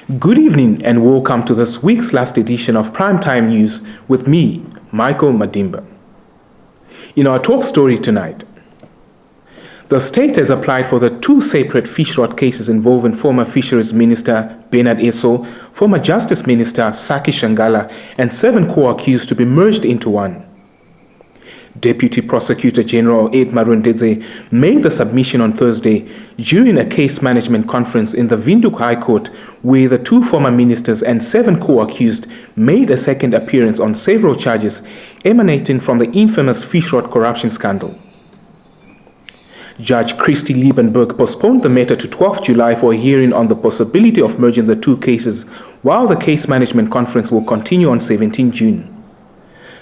Good evening and welcome to this week's last edition of Primetime News with me, Michael Madimba. In our top story tonight, the state has applied for the two separate Fishrot cases involving former Fisheries Minister Bernard Esau, former Justice Minister Saki Shangala, and 7 co-accused to be merged into one. Deputy Prosecutor General Ed Marundedze made the submission on Thursday during a case management conference in the Windhoek High Court, where the two former ministers and 7 co-accused made a second appearance on several charges emanating from the infamous Fishrot corruption scandal. Judge Christy Liebenberg postponed the matter to 12 July for a hearing on the possibility of merging the two cases, while the case management conference will continue on 17 June.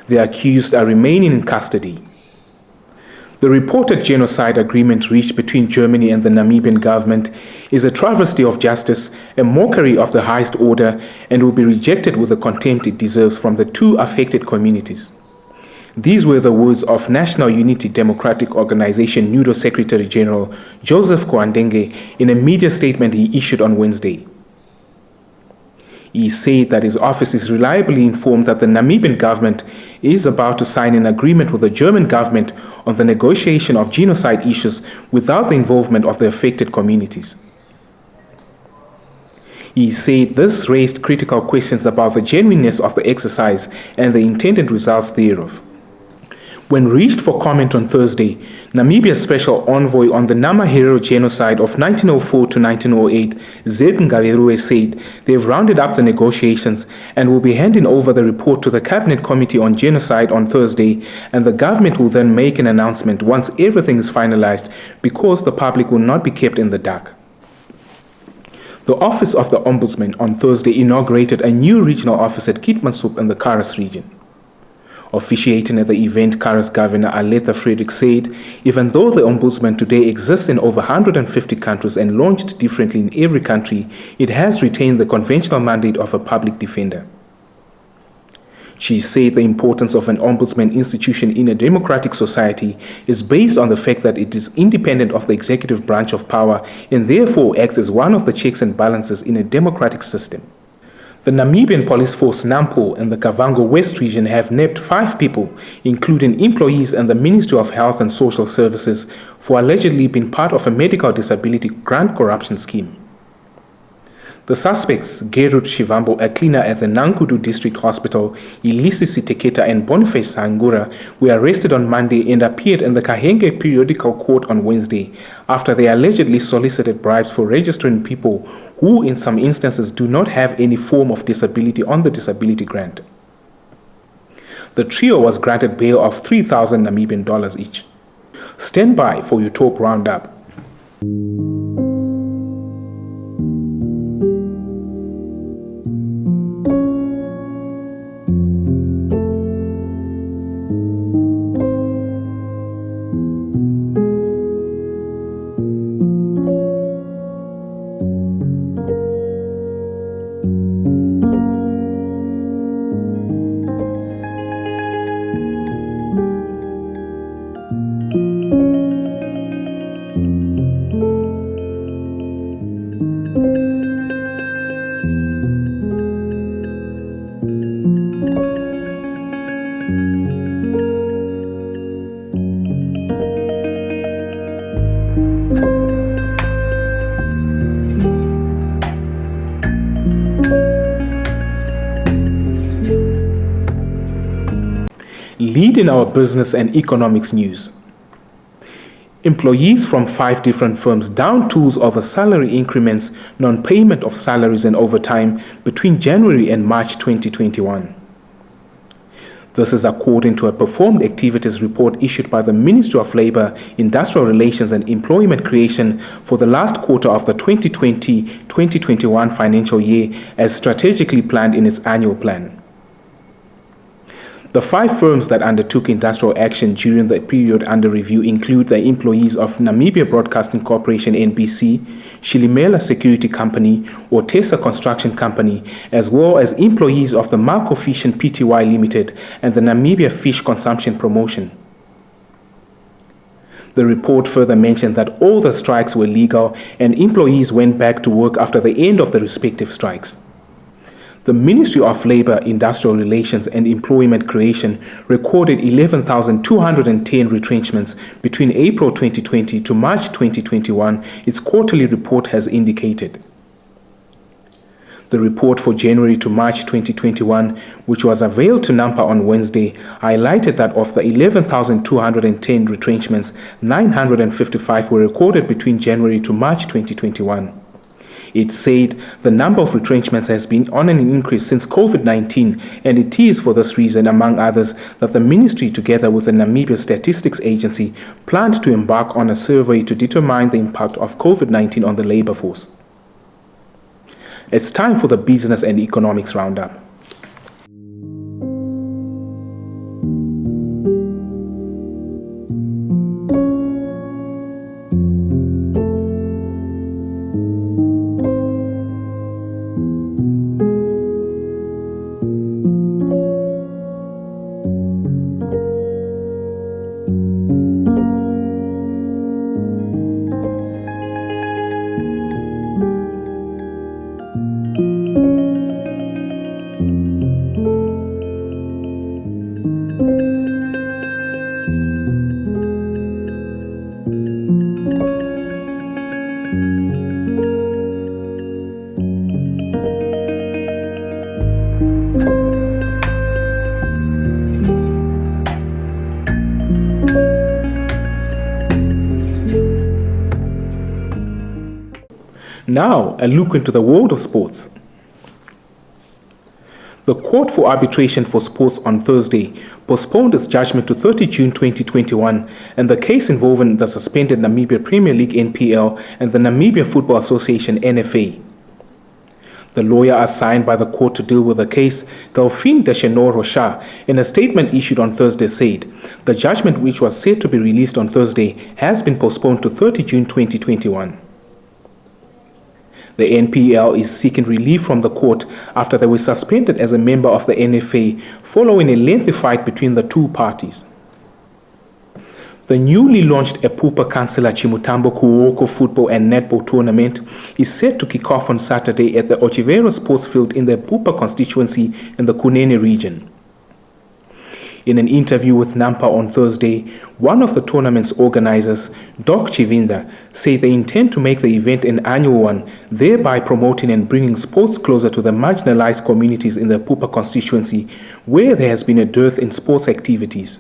The accused are remaining in custody. The reported genocide agreement reached between Germany and the Namibian government is a travesty of justice, a mockery of the highest order, and will be rejected with the contempt it deserves from the two affected communities. These were the words of National Unity Democratic Organization NUDO Secretary General Joseph Koandenge in a media statement he issued on Wednesday. He said that his office is reliably informed that the Namibian government is about to sign an agreement with the German government on the negotiation of genocide issues without the involvement of the affected communities. He said this raised critical questions about the genuineness of the exercise and the intended results thereof. When reached for comment on Thursday, Namibia's Special Envoy on the Namahero Genocide of 1904 to 1908, Zedngalerue, said they've rounded up the negotiations and will be handing over the report to the Cabinet Committee on Genocide on Thursday, and the government will then make an announcement once everything is finalized, because the public will not be kept in the dark. The Office of the Ombudsman on Thursday inaugurated a new regional office at Keetmanshoop in the Karas region. Officiating at the event, Karas Governor Aletha Frederick said, even though the Ombudsman today exists in over 150 countries and launched differently in every country, it has retained the conventional mandate of a public defender. She said the importance of an ombudsman institution in a democratic society is based on the fact that it is independent of the executive branch of power and therefore acts as one of the checks and balances in a democratic system. The Namibian Police Force Nampo and the Kavango West region have nabbed 5 people, including employees and the Ministry of Health and Social Services, for allegedly being part of a medical disability grant corruption scheme. The suspects, Gerut Shivambo, a cleaner at the Nankudu District Hospital, Ilisi Siteketa and Boniface Hangura, were arrested on Monday and appeared in the Kahenge Periodical Court on Wednesday after they allegedly solicited bribes for registering people who in some instances do not have any form of disability on the disability grant. The trio was granted bail of 3,000 Namibian dollars each. Stand by for your top roundup. Leading our business and economics news. Employees from 5 different firms downed tools over salary increments, non-payment of salaries and overtime between January and March 2021. This is according to a performed activities report issued by the Ministry of Labour, Industrial Relations and Employment Creation for the last quarter of the 2020-2021 financial year as strategically planned in its annual plan. The 5 firms that undertook industrial action during the period under review include the employees of Namibia Broadcasting Corporation NBC, Shilimela Security Company, Otesa Construction Company, as well as employees of the Marco Fish and Pty Limited and the Namibia Fish Consumption Promotion. The report further mentioned that all the strikes were legal and employees went back to work after the end of the respective strikes. The Ministry of Labour, Industrial Relations and Employment Creation recorded 11,210 retrenchments between April 2020 to March 2021, its quarterly report has indicated. The report for January to March 2021, which was unveiled to NAMPA on Wednesday, highlighted that of the 11,210 retrenchments, 955 were recorded between January to March 2021. It said the number of retrenchments has been on an increase since COVID-19, and it is for this reason, among others, that the ministry, together with the Namibia Statistics Agency, planned to embark on a survey to determine the impact of COVID-19 on the labor force. It's time for the Business and Economics Roundup. Now, a look into the world of sports. The Court for Arbitration for Sports on Thursday postponed its judgment to 30 June 2021 and the case involving the suspended Namibia Premier League NPL and the Namibia Football Association NFA. The lawyer assigned by the court to deal with the case, Delphine Deschenaux-Rocha, in a statement issued on Thursday said, the judgment, which was set to be released on Thursday, has been postponed to 30 June 2021. The NPL is seeking relief from the court after they were suspended as a member of the NFA following a lengthy fight between the two parties. The newly launched Epupa Councillor Chimutambo Kuoko football and netball tournament is set to kick off on Saturday at the Ochivero Sports Field in the Epupa constituency in the Kunene region. In an interview with NAMPA on Thursday, one of the tournament's organizers, Doc Chivinda, said they intend to make the event an annual one, thereby promoting and bringing sports closer to the marginalized communities in the Epupa constituency, where there has been a dearth in sports activities.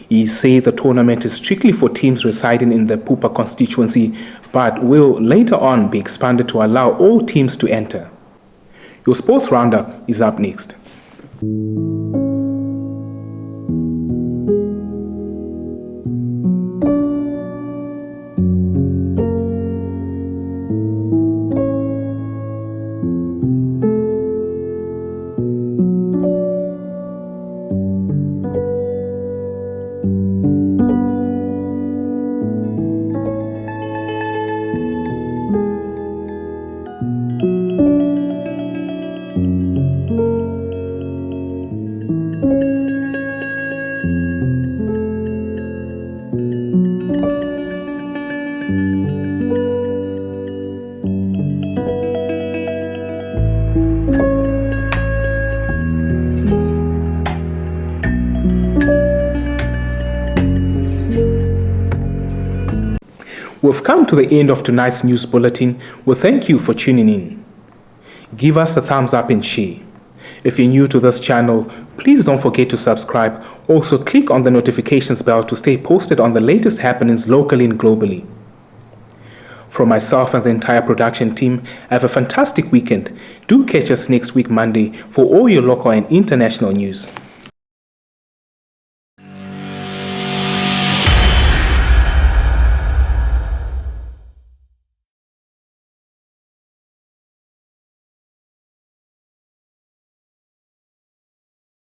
He said the tournament is strictly for teams residing in the Epupa constituency, but will later on be expanded to allow all teams to enter. Your sports roundup is up next. We've come to the end of tonight's news bulletin. We thank you for tuning in. Give us a thumbs up and share. If you're new to this channel, please don't forget to subscribe. Also, click on the notifications bell to stay posted on the latest happenings locally and globally. From myself and the entire production team, have a fantastic weekend. Do catch us next week Monday for all your local and international news.